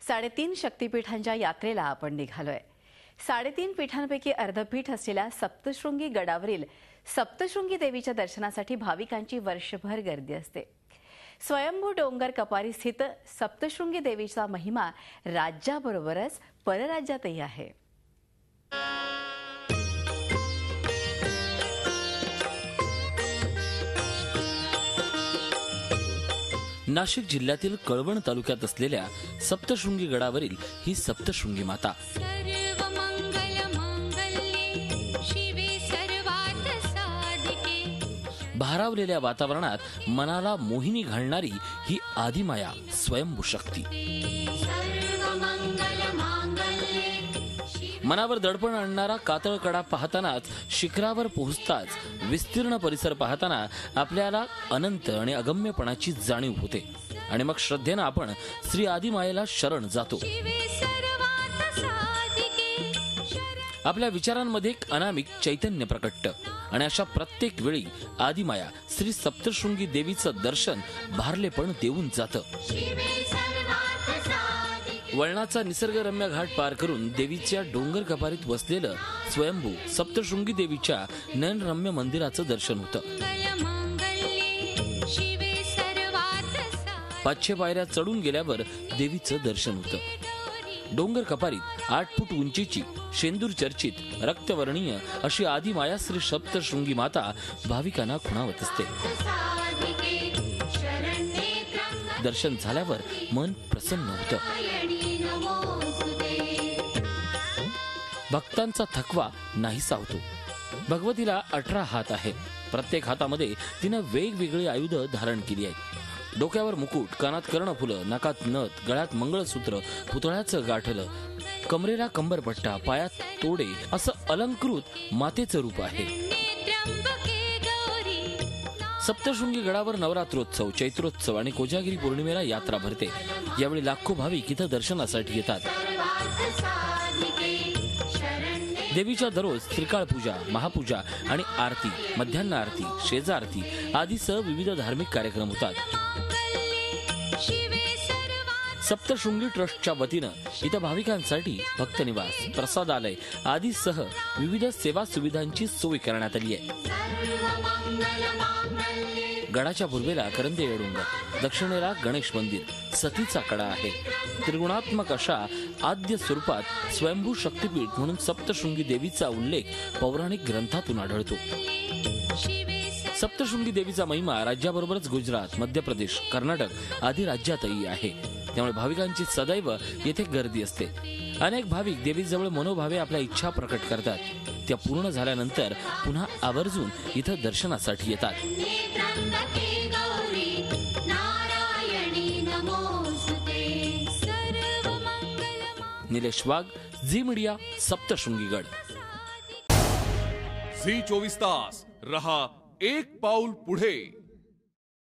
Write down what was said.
3.5 शक्तिपीठांच्या यात्रेला आपण निघालोय। 3.5 पीठांपैकी अर्धपीठ असलेल्या सप्तशृंगी गडावरील सप्तशृंगी देवीच्या दर्शनासाठी भाविकांची वर्षभर गर्दी असते। स्वयंभू डोंगर कपारी स्थित सप्तशृंगी देवीचा महिमा राज्याबरोबरच परराज्यातही आहे। नाशिक जिल्ह्यातील कळवण तालुक्यात असलेल्या सप्तशृंगी गडावरील ही सप्तशृंगी माता भारावलेल्या वातावरणात मनाला मोहिनी घालणारी ही आदिमाया स्वयंभू शक्ती। मनावर दडपण आणणारा कातळ कडा पाहतानाच शिखरावर पोहोचताच विस्तीर्ण परिसर पाहताना आपल्याला अनंत आणि अगम्यपणाची जाणीव होते आणि मग श्रद्धेने आपण श्री आदिमायेला शरण जातो। आपल्या विचारांमध्ये एक अनामिक चैतन्य प्रकटतं आणि अशा प्रत्येक वेळी आदिमाया श्री सप्तशृंगी देवीचं दर्शन भारलेपण देऊन जातं। वळणाचा निसर्गरम्य घाट पार करून देवीच्या डोंगर कपारीत वसलेलं स्वयंभू सप्तशृंगी देवीच्या नयनरम्य मंदिराचं दर्शन होतं। 500 पायऱ्या चढून गेल्यावर देवीचं दर्शन होतं। डोंगर कपारीत 8 फूट उंचीची शेंदूर चर्चित रक्तवर्णीय अशी आदिमाया श्री सप्तशृंगी माता भाविकांना खुणावत असते। दर्शन झाल्यावर मन प्रसन्न होतं। भक्तांचा थकवा नाहीसा होतो। भगवतीला 18 हात आहेत। प्रत्येक हातामध्ये तिनं वेगवेगळी आयुध धारण केली आहेत। डोक्यावर मुकुट, कानात कर्णफुलं, नाकात नथ, गळ्यात मंगळसूत्र, पुतळ्याचं गाठलं, कमरेला कंबरपट्टा, पायात तोडे असं अलंकृत मातेचं रूप आहे। सप्तशृंगी गडावर नवरात्रोत्सव, चैत्रोत्सव आणि कोजागिरी पौर्णिमेला यात्रा भरते। यावेळी लाखो भाविक इथं दर्शनासाठी येतात। देवीच्या दररोज त्रिकाळ पूजा, महापूजा आणि आरती, मध्यान्ह आरती, शेजा आरती आदीसह विविध धार्मिक कार्यक्रम होतात। सप्तशृंगी ट्रस्टच्या वतीनं इथं भाविकांसाठी भक्तनिवास, प्रसादालय आदीसह विविध सेवा सुविधांची सोय करण्यात आली आहे। गडाच्या पूर्वेला करंदे डोंगर, दक्षिणेला गणेश मंदिर, सतीचा कडा आहे। त्रिगुणात्मक अशा आद्य स्वरूपात स्वयंभू शक्तीपीठ म्हणून सप्तशृंगी देवीचा उल्लेख पौराणिक ग्रंथातून आढळतो। सप्तशृंगी देवीचा महिमा राज्याबरोबरच गुजरात, मध्य प्रदेश, कर्नाटक आदी राज्यातही आहे। त्यामुळे भाविकांची सदैव येथे गर्दी असते। अनेक भाविक देवीजवळ मनोभावे आपल्या इच्छा प्रकट करतात। त्या पूर्ण झाल्यानंतर पुन्हा आवर्जून इथं दर्शनासाठी येतात। निलेश वाघ, झी मीडिया, सप्तशृंगीगड। झी 24 तास रहा एक पाऊल पुढे।